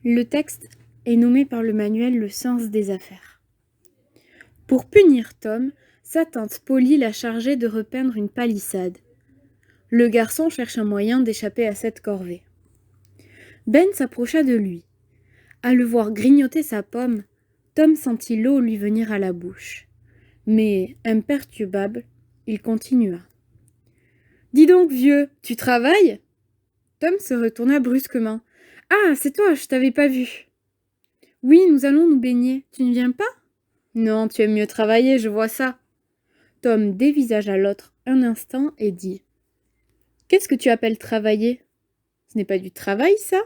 Le texte est nommé par le manuel Le sens des affaires. Pour punir Tom, sa tante Polly l'a chargé de repeindre une palissade. Le garçon cherche un moyen d'échapper à cette corvée. Ben s'approcha de lui. À le voir grignoter sa pomme, Tom sentit l'eau lui venir à la bouche. Mais, imperturbable, il continua. « Dis donc, vieux, tu travailles ?» Tom se retourna brusquement. « Ah, c'est toi, je t'avais pas vu. »« Oui, nous allons nous baigner. Tu ne viens pas ?»« Non, tu aimes mieux travailler, je vois ça. » Tom dévisagea l'autre un instant et dit. « Qu'est-ce que tu appelles travailler ? Ce n'est pas du travail, ça ?»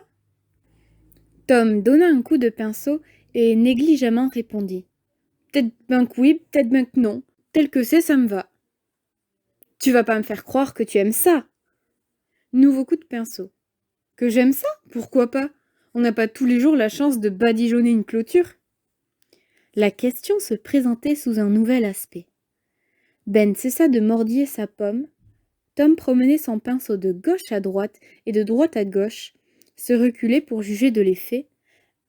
Tom donna un coup de pinceau et négligemment répondit. « Peut-être ben que oui, peut-être ben que non. Tel que c'est, ça me va. »« Tu vas pas me faire croire que tu aimes ça ?» Nouveau coup de pinceau. « Que j'aime ça ? Pourquoi pas ? On n'a pas tous les jours la chance de badigeonner une clôture. » La question se présentait sous un nouvel aspect. Ben cessa de mordiller sa pomme. Tom promenait son pinceau de gauche à droite et de droite à gauche, se reculait pour juger de l'effet,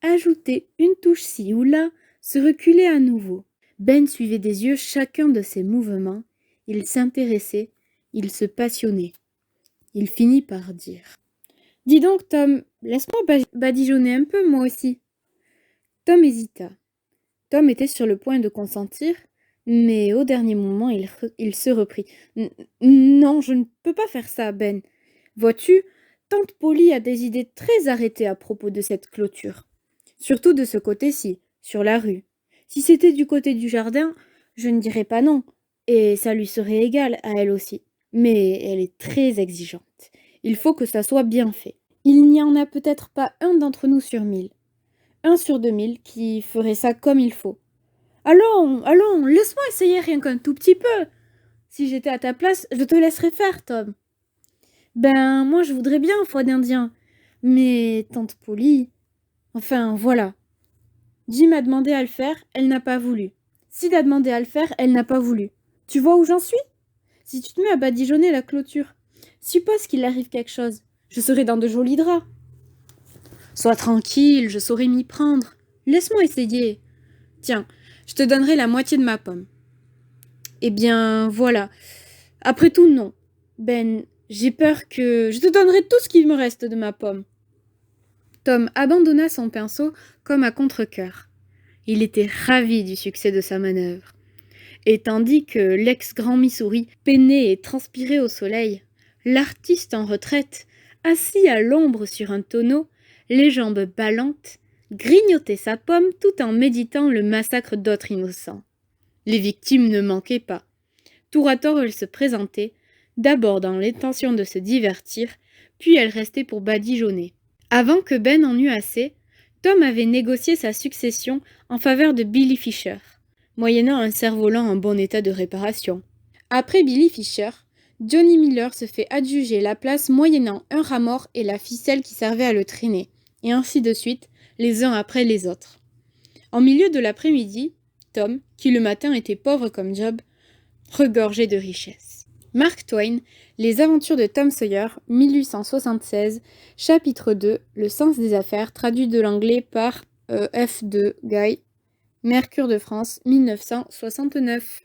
ajouter une touche ci ou là, se reculait à nouveau. Ben suivait des yeux chacun de ses mouvements, il s'intéressait, il se passionnait. Il finit par dire. « Dis donc, Tom, laisse-moi badigeonner un peu, moi aussi. » Tom hésita. Tom était sur le point de consentir, mais au dernier moment, il se reprit. « Non, je ne peux pas faire ça, Ben. Vois-tu, tante Polly a des idées très arrêtées à propos de cette clôture. Surtout de ce côté-ci, sur la rue. Si c'était du côté du jardin, je ne dirais pas non, et ça lui serait égal à elle aussi. Mais elle est très exigeante. Il faut que ça soit bien fait. Il n'y en a peut-être pas un d'entre nous sur 1000. 1 sur 2000 qui ferait ça comme il faut. Allons, allons, laisse-moi essayer rien qu'un tout petit peu. Si j'étais à ta place, je te laisserais faire, Tom. Ben, moi je voudrais bien, foi d'Indien. Mais tante Polly... Enfin, voilà. Jim a demandé à le faire, elle n'a pas voulu. Sid a demandé à le faire, elle n'a pas voulu. Tu vois où j'en suis ? Si tu te mets à badigeonner la clôture, suppose qu'il arrive quelque chose. Je serai dans de jolis draps. Sois tranquille, je saurai m'y prendre. Laisse-moi essayer. Tiens, je te donnerai la moitié de ma pomme. Eh bien, voilà. Après tout, non. Ben, j'ai peur que... Je te donnerai tout ce qu'il me reste de ma pomme. Tom abandonna son pinceau comme à contre-cœur. Il était ravi du succès de sa manœuvre. Et tandis que l'ex-grand Missouri peinait et transpirait au soleil, l'artiste en retraite, assis à l'ombre sur un tonneau, les jambes ballantes, grignotait sa pomme tout en méditant le massacre d'autres innocents. Les victimes ne manquaient pas. Tour à tour, elles se présentaient, d'abord dans l'intention de se divertir, puis elles restaient pour badigeonner. Avant que Ben en eût assez, Tom avait négocié sa succession en faveur de Billy Fisher, moyennant un cerf-volant en bon état de réparation. Après Billy Fisher, Johnny Miller se fait adjuger la place moyennant un rat mort et la ficelle qui servait à le traîner, et ainsi de suite, les uns après les autres. En milieu de l'après-midi, Tom, qui le matin était pauvre comme Job, regorgeait de richesses. Mark Twain, Les aventures de Tom Sawyer, 1876, chapitre 2, Le sens des affaires, traduit de l'anglais par F. de Guy, Mercure de France, 1969.